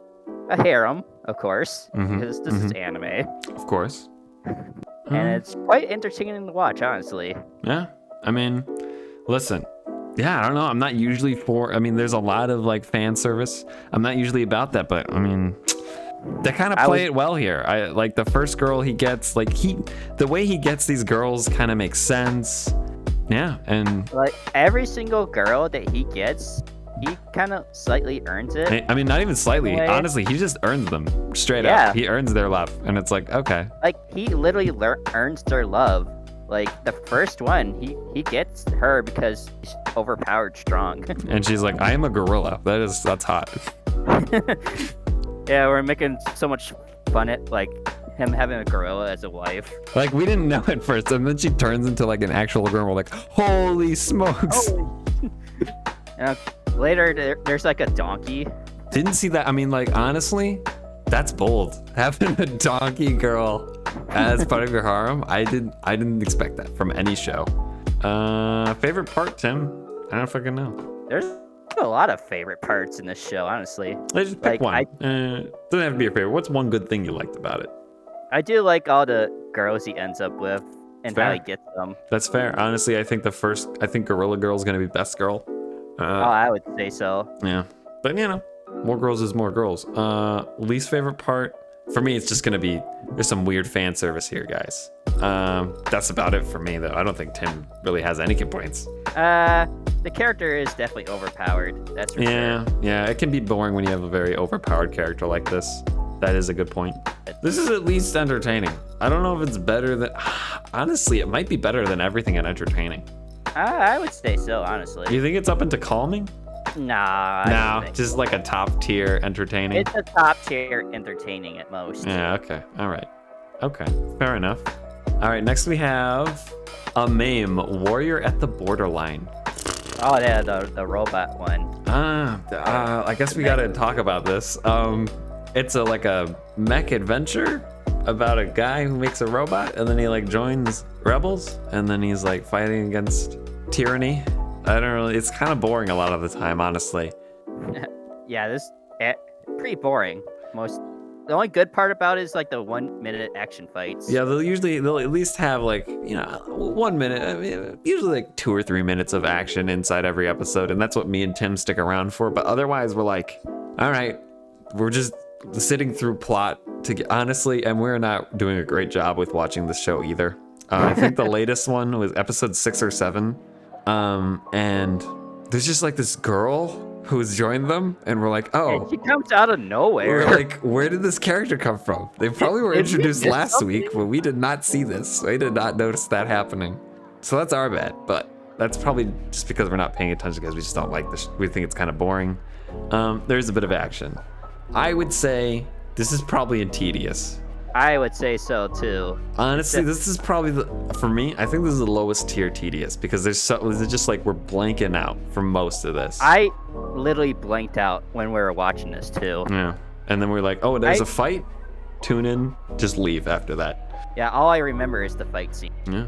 harem, of course, because this is anime. Of course. And it's quite entertaining to watch, honestly. Yeah, I mean, listen. Yeah, I don't know. I'm not usually there's a lot of like fan service. I'm not usually about that, but I mean, they kind of play it well here. I like the first girl he gets, like the way he gets these girls kind of makes sense. Yeah, and like every single girl that he gets, he kind of slightly earns it. I mean, not even slightly. Honestly, he just earns them straight up. He earns their love, and it's like, okay. Like he literally earns their love. Like the first one, he gets her because overpowered strong. And she's like, I am a gorilla. That's hot. Yeah, we're making so much fun at like him having a gorilla as a wife. Like, we didn't know at first, and then she turns into like an actual girl. We're like, holy smokes. Oh. Later, there's like a donkey. Didn't see that. I mean, like, honestly, that's bold. Having a donkey girl as part of your harem, I didn't expect that from any show. Favorite part, Tim? I don't fucking know. There's a lot of favorite parts in this show, honestly. Let's just pick one. Doesn't have to be your favorite. What's one good thing you liked about it? I do like all the girls he ends up with and Fair. how he gets them. That's fair. Honestly, I think Gorilla Girl's gonna be best girl. I would say so. Yeah, but you know, more girls is more girls. Least favorite part for me, it's just gonna be there's some weird fan service here, guys. That's about it for me, though. I don't think Tim really has any complaints. The character is definitely overpowered. That's for sure. Yeah, it can be boring when you have a very overpowered character like this. That is a good point. This is at least entertaining. I don't know if it's better than. Honestly, it might be better than everything in entertaining. I would say so, honestly. Do you think it's up into calming? Nah. No, just like a top tier entertaining. It's a top tier entertaining at most. Yeah, okay. All right. Okay, fair enough. All right, next we have a meme, Warrior at the Borderline. Oh, yeah, the robot one. I guess we gotta talk about this. It's like a mech adventure about a guy who makes a robot, and then he like joins rebels, and then he's like fighting against tyranny. It's kind of boring a lot of the time, honestly. Yeah, pretty boring. The only good part about it is like the 1 minute action fights. Yeah, they'll at least have like, 1 minute, I mean, usually like 2 or 3 minutes of action inside every episode, and that's what me and Tim stick around for. But otherwise, we're like, all right, we're just sitting through plot honestly, and we're not doing a great job with watching the show either. I think the latest one was episode 6 or 7, and there's just like this girl who's joined them, and we're like, oh, and she comes out of nowhere. We're like, where did this character come from? They probably were introduced last week, but we did not see this. We did not notice that happening. So that's our bad, but that's probably just because we're not paying attention, because we just don't like this. We think it's kind of boring. There's a bit of action. I would say this is probably tedious. I would say so too. Honestly, this is probably for me, I think this is the lowest tier tedious, because it's just like we're blanking out for most of this. I literally blanked out when we were watching this too. Yeah. And then we're like, oh, there's a fight. Tune in, just leave after that. Yeah, all I remember is the fight scene. Yeah.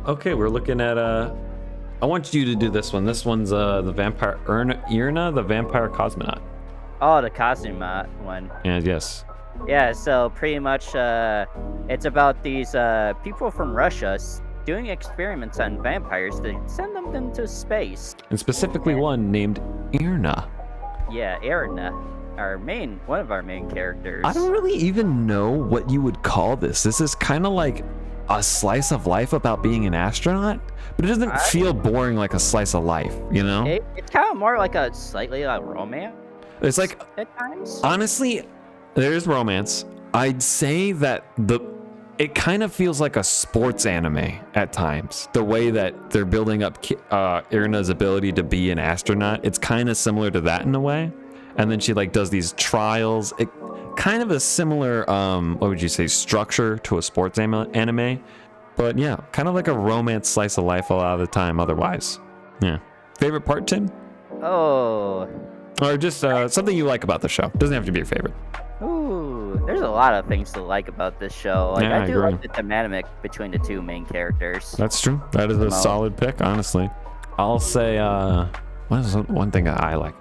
Okay, we're looking at I want you to do this one. This one's the vampire Irna, the vampire cosmonaut. Oh, the cosmonaut one. Yeah, yes. Yeah, so pretty much it's about these people from Russia doing experiments on vampires to send them into space. And specifically one named Irna. Yeah, Irna, one of our main characters. I don't really even know what you would call this. This is kind of like a slice of life about being an astronaut, but it doesn't feel boring like a slice of life, you know? It's kind of more like a slightly romance. It's like, at times. Honestly, there's romance. I'd say that it kind of feels like a sports anime at times. The way that they're building up Irna's ability to be an astronaut, it's kind of similar to that in a way. And then she like does these trials. It kind of a similar, what would you say, structure to a sports anime. But yeah, kind of like a romance slice of life a lot of the time otherwise. Yeah. Favorite part, Tim? Oh. Or just something you like about the show. Doesn't have to be your favorite. Ooh, there's a lot of things to like about this show. Like, yeah, I do agree. like the dynamic between the two main characters. That's true. That is a solid pick, honestly. I'll say, what is one thing that I like?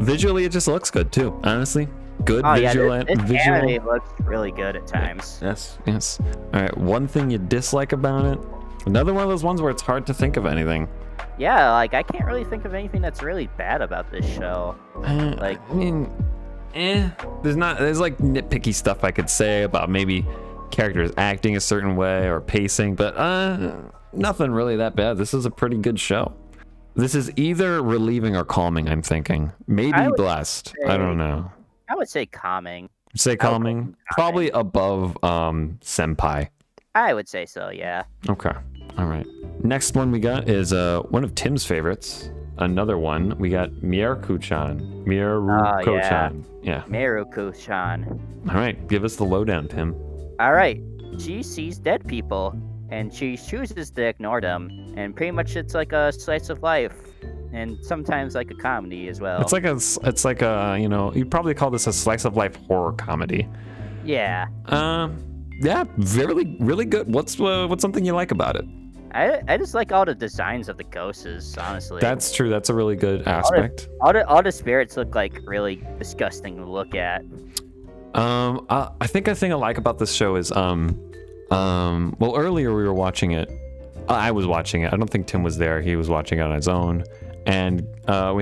Visually, it just looks good too. Honestly, good visual. Yeah, this anime looks really good at times. Yes. All right. One thing you dislike about it? Another one of those ones where it's hard to think of anything. Yeah, like I can't really think of anything that's really bad about this show. Like, I mean, there's like nitpicky stuff I could say about maybe characters acting a certain way or pacing, but nothing really that bad. This is a pretty good show. This is either relieving or calming, I'm thinking. Maybe blessed. I don't know. I would say calming. Say calming? Probably above Senpai. I would say so, yeah. Okay. All right. Next one we got is one of Tim's favorites. Another one. We got Mieruko-chan. Mieruko-chan. Yeah. Mieruko-chan. All right. Give us the lowdown, Tim. All right. She sees dead people, and she chooses to ignore them. And pretty much it's like a slice of life, and sometimes like a comedy as well. It's like a you'd probably call this a slice of life horror comedy. Yeah. Yeah, really, really good. What's something you like about it? I just like all the designs of the ghosts, honestly. That's true. That's a really good aspect. All the spirits look like really disgusting to look at. I think a thing I like about this show is well, earlier we were watching it. I was watching it. I don't think Tim was there. He was watching it on his own. And I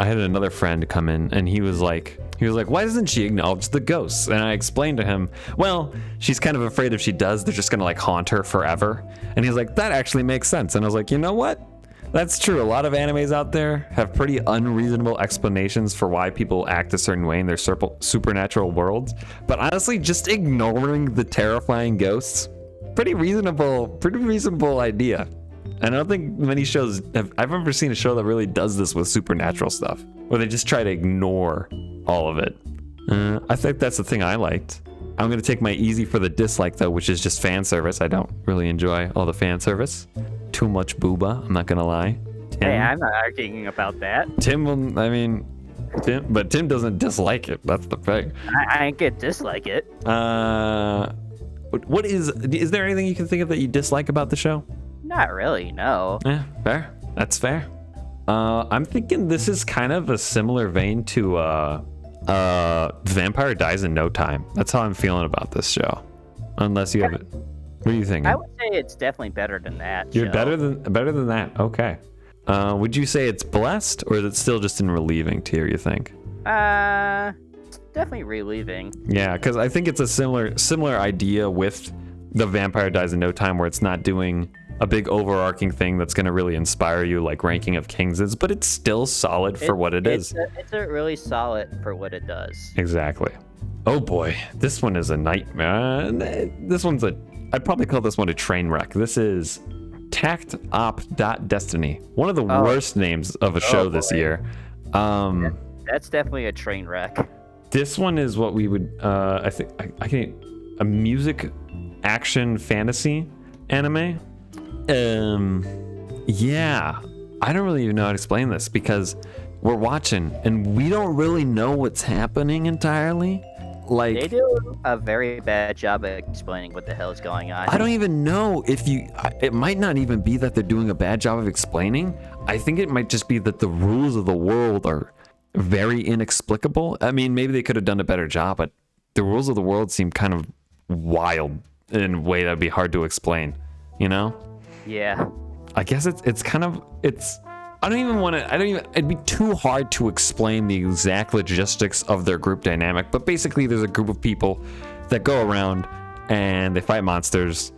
had another friend come in, and he was like, why doesn't she acknowledge the ghosts? And I explained to him, well, she's kind of afraid if she does, they're just gonna like haunt her forever. And he's like, that actually makes sense. And I was like, you know what? That's true. A lot of animes out there have pretty unreasonable explanations for why people act a certain way in their supernatural worlds. But honestly, just ignoring the terrifying ghosts, pretty reasonable idea. And I don't think many shows I've never seen a show that really does this with supernatural stuff, where they just try to ignore all of it. I think that's the thing I liked. I'm going to take my easy for the dislike, though, which is just fan service. I don't really enjoy all the fan service. Too much booba, I'm not going to lie. Tim, Hey, I'm not arguing about that. Tim doesn't dislike it. That's the thing. I get dislike it. What is there anything you can think of that you dislike about the show? Not really, no. Yeah, fair. That's fair. I'm thinking this is kind of a similar vein to Vampire Dies in No Time. That's how I'm feeling about this show. Unless you have it. What are you thinking? I would say it's definitely better than that. You're show. better than that. Okay. Would you say it's blessed, or is it still just in relieving tier, you think? It's definitely relieving. Yeah, because I think it's a similar idea with the Vampire Dies in No Time, where it's not doing a big overarching thing that's going to really inspire you like Ranking of Kings is, but it's still solid for what it is. It's a really solid for what it does. Exactly. Oh boy, this one is a nightmare. I'd probably call this one a train wreck. This is op.Destiny. One of the worst names of a show this year. That's definitely a train wreck. This one is what we would, I think, a music action fantasy anime. Yeah, I don't really even know how to explain this because we're watching and we don't really know what's happening entirely. Like, they do a very bad job at explaining what the hell is going on. I don't even know it might not even be that they're doing a bad job of explaining. I think it might just be that the rules of the world are very inexplicable. I mean, maybe they could have done a better job, but the rules of the world seem kind of wild in a way that'd be hard to explain, you know? Yeah. I guess it'd be too hard to explain the exact logistics of their group dynamic, but basically there's a group of people that go around and they fight monsters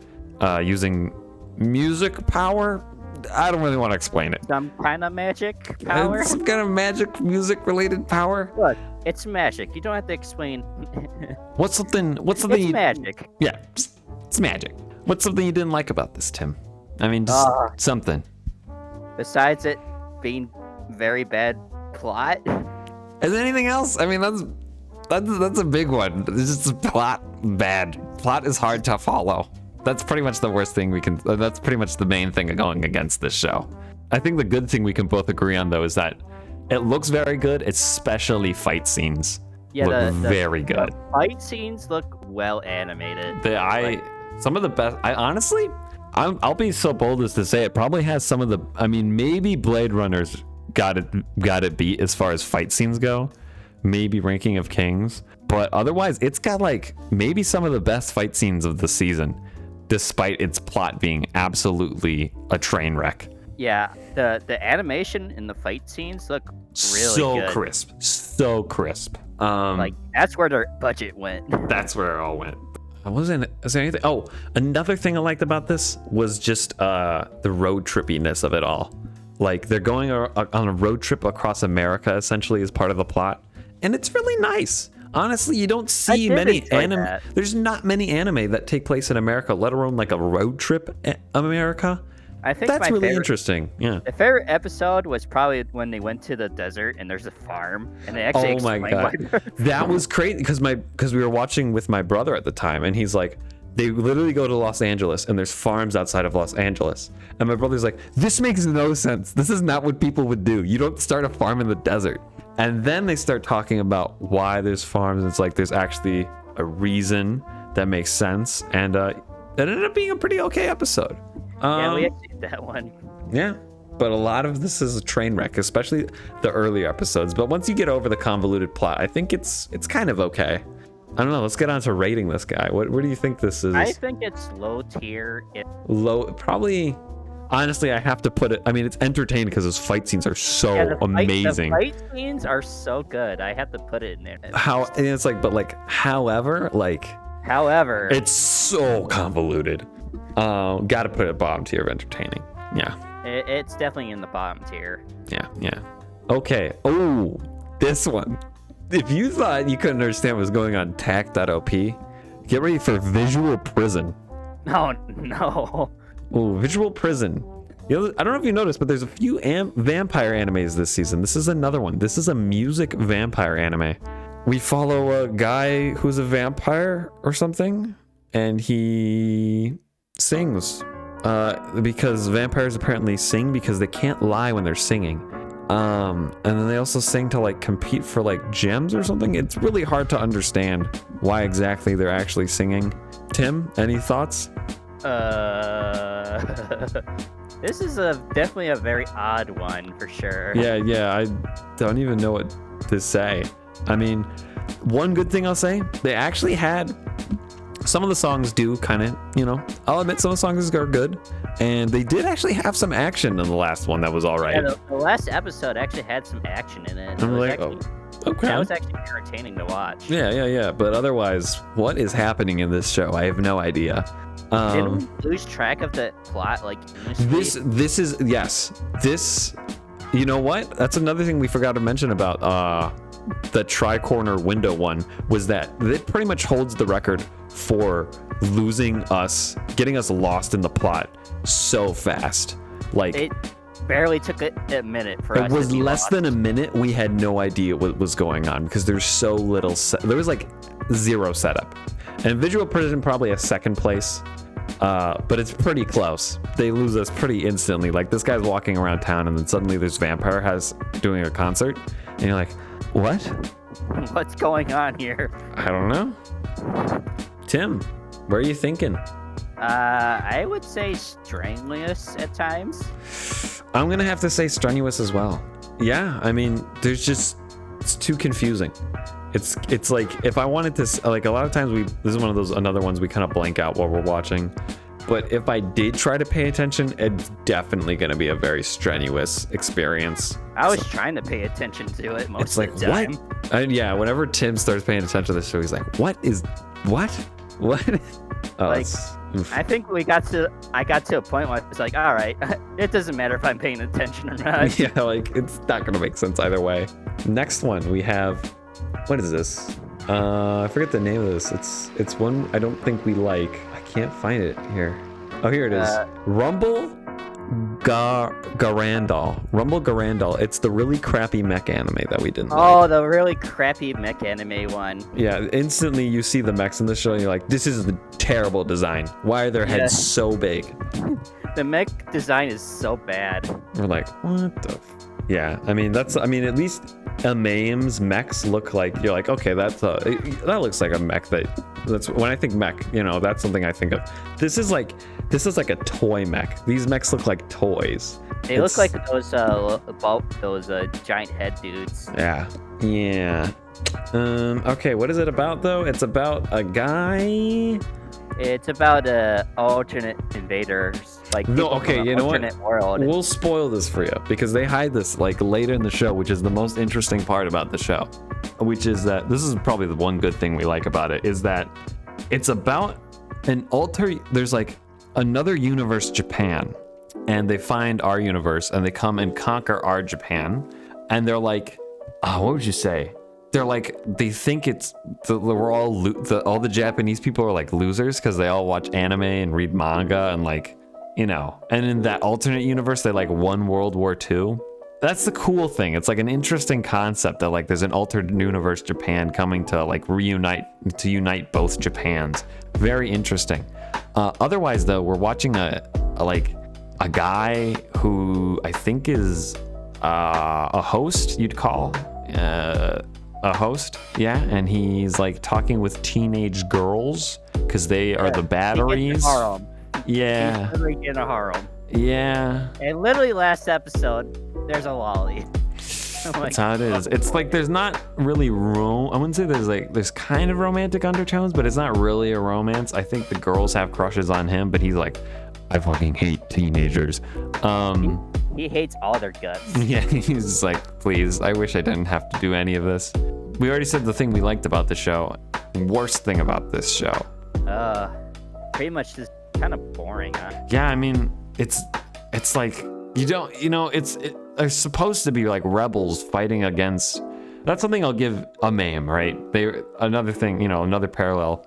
using music power. I don't really want to explain it. Some kind of magic power? Some kind of magic music related power? Look, it's magic. You don't have to explain. What's something It's magic. Yeah, it's magic. What's something you didn't like about this, Tim? I mean, just something. Besides it being very bad plot. Is there anything else? I mean, that's a big one. It's just plot bad. Plot is hard to follow. That's pretty much the worst thing that's pretty much the main thing going against this show. I think the good thing we can both agree on, though, is that it looks very good, especially fight scenes. Yeah, look very good. The fight scenes look well animated. Some of the best. I'll be so bold as to say it probably has some of the. I mean, maybe Blade Runner's got it beat as far as fight scenes go. Maybe Ranking of Kings, but otherwise, it's got like maybe some of the best fight scenes of the season, despite its plot being absolutely a train wreck. Yeah, the animation in the fight scenes look really good. So crisp. Like that's where their budget went. That's where it all went. Is there anything? Oh, another thing I liked about this was just the road trippiness of it all. Like they're going on a road trip across America, essentially, as part of the plot, and it's really nice. Honestly, you don't see many anime. There's not many anime that take place in America, let alone like a road trip America. I think That's really interesting. Yeah. The favorite episode was probably when they went to the desert and there's a farm and they actually Oh my god, that was crazy because we were watching with my brother at the time, and he's like, they literally go to Los Angeles and there's farms outside of Los Angeles, and my brother's like, this makes no sense. This is not what people would do. You don't start a farm in the desert. And then they start talking about why there's farms. And it's like there's actually a reason that makes sense, and it ended up being a pretty okay episode. Yeah, we actually did that one. Yeah, but a lot of this is a train wreck, especially the earlier episodes. But once you get over the convoluted plot, I think it's kind of okay. I don't know. Let's get on to rating this guy. What do you think this is? I think it's low tier. Low, probably. Honestly, I have to put it. I mean, it's entertaining because those fight scenes are so amazing. The fight scenes are so good. I have to put it in there. And it's like, but like, however, it's so convoluted. Got to put it bottom tier of entertaining. Yeah. It's definitely in the bottom tier. Yeah. Okay. Oh, this one. If you thought you couldn't understand what was going on tac.op, get ready for Visual Prison. No. Oh, Visual Prison. I don't know if you noticed, but there's a few vampire animes this season. This is another one. This is a music vampire anime. We follow a guy who's a vampire or something, and he sings because vampires apparently sing because they can't lie when they're singing. And then they also sing to like compete for like gems or something. It's really hard to understand why exactly they're actually singing. Tim, any thoughts? This is definitely a very odd one for sure. Yeah, I don't even know what to say. I mean, one good thing I'll say, they actually had some of the songs do kind of, I'll admit some of the songs are good, and they did actually have some action in the last one that was all right. Yeah, the last episode actually had some action in it. I'm like, okay. That was actually entertaining to watch. Yeah. But otherwise, what is happening in this show? I have no idea. Did we lose track of the plot? Like this is this. You know what? That's another thing we forgot to mention about the tri-corner window one was that it pretty much holds the record for getting us lost in the plot so fast. Like it barely took a minute for us. It was to be less lost. than a minute. We had no idea what was going on because there's so little. There was like zero setup. And Visual Prison probably a second place. But it's pretty close. They lose us pretty instantly. Like this guy's walking around town and then suddenly there's Vampire doing a concert and you're like, what? What's going on here? I don't know. Tim, what are you thinking? I would say strenuous at times. I'm gonna have to say strenuous as well. Yeah, I mean, it's too confusing. It's like if I wanted to, like a lot of times this is one of those another ones we kind of blank out while we're watching. But if I did try to pay attention, it's definitely going to be a very strenuous experience. I was trying to pay attention to it most of the time. What? Yeah, whenever Tim starts paying attention to this show, he's like, what? Oh, like, I think I got to a point where it's like, all right, it doesn't matter if I'm paying attention or not. Yeah, like it's not going to make sense either way. Next one, we have, what is this? I forget the name of this. It's one I don't think we like. I can't find it here. Oh, here it is. Rumble Garandal. Rumble Garandal. It's the really crappy mech anime that we didn't like. Oh, the really crappy mech anime one. Yeah, instantly you see the mechs in the show and you're like, this is the terrible design. Why are their heads so big? The mech design is so bad. We're like, what the yeah, at least Amaim's mechs look like, you're like, okay, that looks like a mech that's when I think mech, that's something I think of. This is like a toy mech. These mechs look like toys. They look like those giant head dudes. Yeah. Okay, what is it about though? It's about a guy. It's about alternate invaders, like no. Okay, you know what? World. We'll spoil this for you because they hide this like later in the show, which is the most interesting part about the show. Which is that this is probably the one good thing we like about it is that it's about there's like another universe, Japan, and they find our universe and they come and conquer our Japan, and they're like, what would you say? They're like, they think we're all the Japanese people are like losers because they all watch anime and read manga and like, you know, and in that alternate universe, they like won World War II. That's the cool thing. It's like an interesting concept that like there's an alternate universe Japan coming to like unite both Japans. Very interesting. Otherwise though, we're watching a guy who I think is a host, you'd call a host. Yeah, and he's like talking with teenage girls because they are the batteries. Yeah. He's literally in a harem. Yeah. And literally last episode, there's a lolly. That's how it is. It's like there's not really I wouldn't say there's kind of romantic undertones, but it's not really a romance. I think the girls have crushes on him, but he's like, I fucking hate teenagers. He hates all their guts. Yeah, he's just like, please, I wish I didn't have to do any of this. We already said the thing we liked about the show. Worst thing about this show. Pretty much just kind of boring, huh? Yeah, I mean, it's like they're supposed to be like rebels fighting against. That's something I'll give a MAME, right? Another thing, another parallel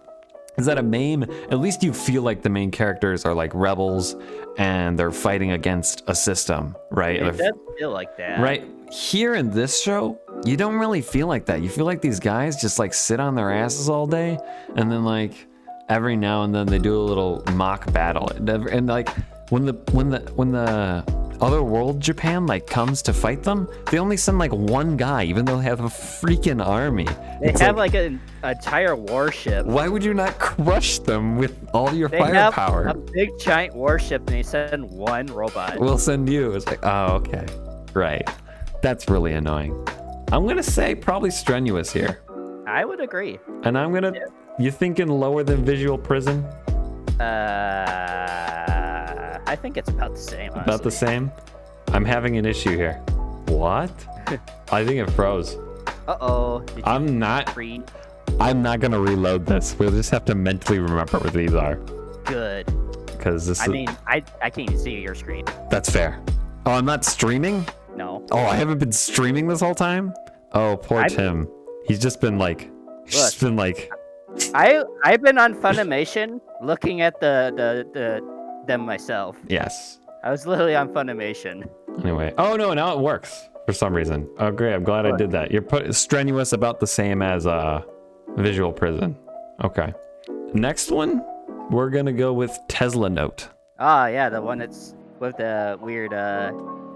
is that a MAME, at least you feel like the main characters are like rebels and they're fighting against a system, right? It does feel like that. Right. Here in this show, you don't really feel like that. You feel like these guys just like sit on their asses all day, and then like every now and then they do a little mock battle, and like when the other world Japan like comes to fight them, they only send like one guy, even though they have a freaking army. They have like an entire warship. Why would you not crush them with all your They firepower? have a big giant warship, and they send one robot. We'll send you. It's like, oh, okay, right. That's really annoying. I'm gonna say probably strenuous here. I would agree. And I'm gonna. Yeah. You thinking lower than Visual Prison? I think it's about the same. Honestly. About the same? I'm having an issue here. What? I think it froze. Uh-oh. I'm not gonna reload this. We'll just have to mentally remember what these are. Good. Because this I can't even see your screen. That's fair. Oh, I'm not streaming? No. Oh, I haven't been streaming this whole time? Oh, poor Tim. He's just been like... I've been on Funimation looking at them myself. Yes. I was literally on Funimation. Anyway. Oh no, now it works for some reason. Oh great, I'm glad I did that. You're strenuous about the same as Visual Prison. Okay. Next one, we're gonna go with Tesla Note. Ah, yeah, the one that's with the weird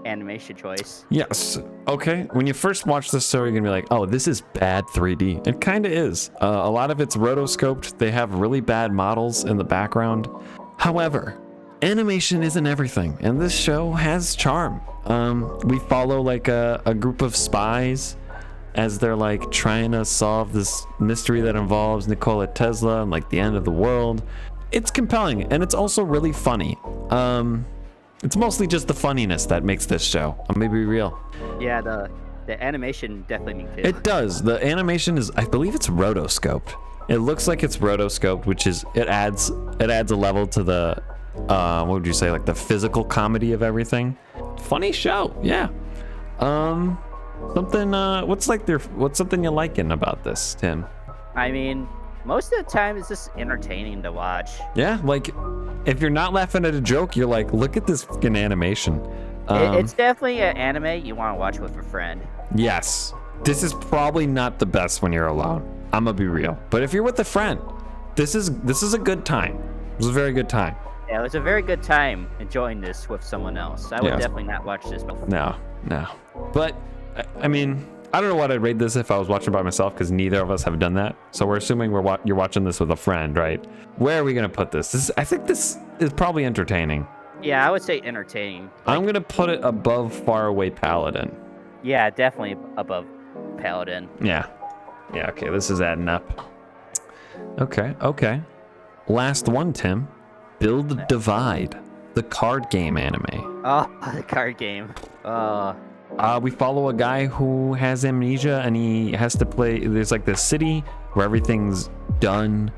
animation choice. Yes. Okay. When you first watch this show, you're gonna be like, oh, this is bad 3D. It kind of is. A lot of it's rotoscoped. They have really bad models in the background. However, animation isn't everything, and this show has charm. We follow like a group of spies as they're like trying to solve this mystery that involves Nikola Tesla and like the end of the world. It's compelling, and it's also really funny. It's mostly just the funniness that makes this show. I'm gonna be real. Yeah, the animation definitely makes it. It does. The animation is, I believe it's rotoscoped. It looks like it's rotoscoped, which is, it adds a level to the, what would you say, like the physical comedy of everything. Funny show, yeah. What's something you're liking about this, Tim? I mean, most of the time it's just entertaining to watch. Yeah, like if you're not laughing at a joke, you're like, look at this fucking animation. It's definitely an anime you want to watch with a friend. Yes. This is probably not the best when you're alone. I'm gonna be real. But if you're with a friend, this is a good time. It was a very good time. Yeah, it was a very good time enjoying this with someone else. I would definitely not watch this before. No. But, I mean, I don't know what I'd rate this if I was watching by myself, because neither of us have done that. So we're assuming you're watching this with a friend, right? Where are we going to put this? I think this is probably entertaining. Yeah, I would say entertaining. I'm going to put it above Faraway Paladin. Yeah, definitely above Paladin. Yeah, okay, this is adding up. Okay. Last one, Tim. Build Divide, the card game anime. Oh, the card game. We follow a guy who has amnesia, and he has to play. There's like this city where everything's done,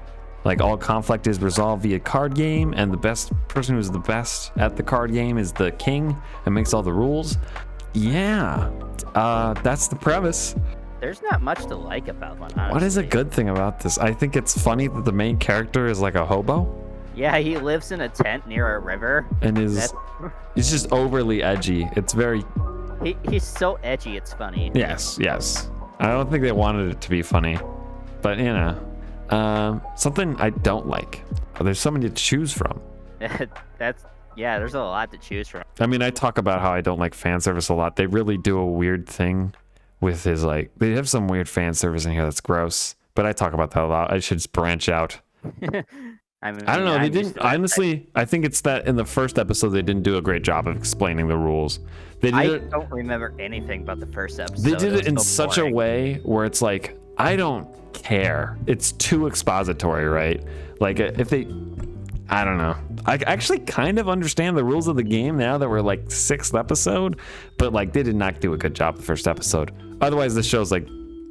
like all conflict is resolved via card game, and the best person who's the best at the card game is the king and makes all the rules. Yeah, that's the premise. There's not much to like about one, honestly. What is a good thing about this? I think it's funny that the main character is like a hobo. Yeah, he lives in a tent near a river. And he's just overly edgy. It's very... He's so edgy, it's funny. Yes. I don't think they wanted it to be funny. But, you know, something I don't like. There's so many to choose from. There's a lot to choose from. I mean, I talk about how I don't like fan service a lot. They really do a weird thing with his, like... They have some weird fan service in here that's gross. But I talk about that a lot. I should just branch out. I mean, I don't know. They didn't. Honestly, I think it's that in the first episode they didn't do a great job of explaining the rules. I don't remember anything about the first episode. They did it in such a way where it's like, I don't care. It's too expository, right? Like if they, I don't know. I actually kind of understand the rules of the game now that we're like 6th episode, but like they did not do a good job the first episode. Otherwise, the show's like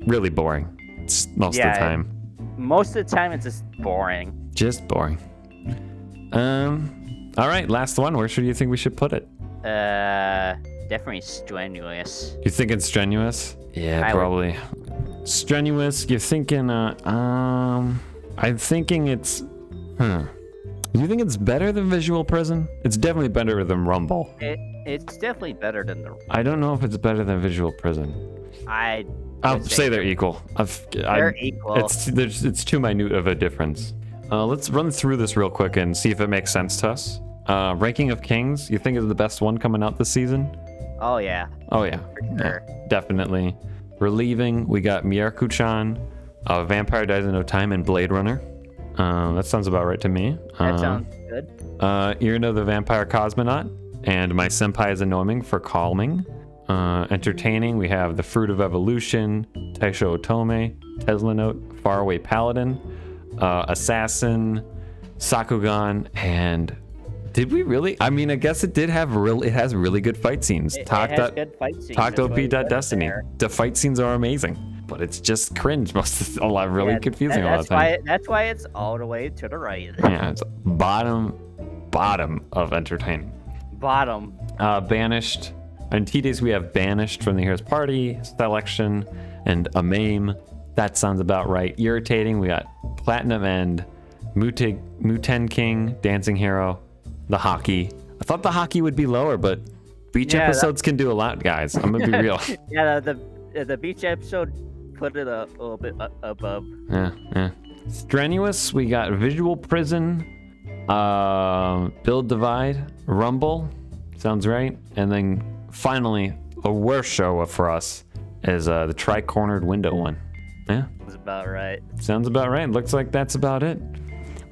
really boring. It's most of the time. Most of the time, it's just boring. Just boring. All right, last one. Where should you think we should put it? Definitely strenuous. You thinking strenuous? Yeah, probably. Strenuous. You're thinking. I'm thinking it's. You think it's better than Visual Prison? It's definitely better than Rumble. It's definitely better than the. I don't know if it's better than Visual Prison. I'll say they're equal. They're equal. It's too minute of a difference. Let's run through this real quick and see if it makes sense to us. Ranking of Kings, you think is the best one coming out this season? Oh yeah. For sure. Yeah, definitely. Relieving, we got Mieruko-chan, Vampire Dies in No Time, and Blade Runner. That sounds about right to me. That sounds good. Irina the Vampire Cosmonaut, and My Senpai is Annoying for Calming. Entertaining, we have The Fruit of Evolution, Taisho Otome, Tesla Note, Faraway Paladin, Assassin, Sakugan, and did we really? I mean, I guess it did have it has really good fight scenes. It has good fight scenes. Talked op.Destiny. The fight scenes are amazing, but it's just cringe really confusing a lot of times. That's why it's all the way to the right. Yeah, it's bottom of entertaining. Bottom. Banished. On T-Days, we have Banished from the Hero's Party, Selection, and a Mame. That sounds about right. Irritating, we got Platinum End, Muten King, Dancing Hero, The Hockey. I thought The Hockey would be lower, but beach episodes can do a lot, guys. I'm going to be real. Yeah, the beach episode put it a little bit above. Yeah. Strenuous, we got Visual Prison, Build Divide, Rumble. Sounds right. And then finally, a worse show for us is the Tri-Cornered Window one. Yeah. Sounds about right. Sounds about right. Looks like that's about it.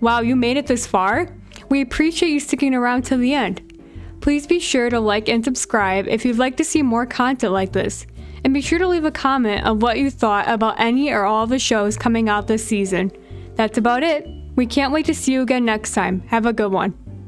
Wow, you made it this far? We appreciate you sticking around till the end. Please be sure to like and subscribe if you'd like to see more content like this. And be sure to leave a comment of what you thought about any or all the shows coming out this season. That's about it. We can't wait to see you again next time. Have a good one.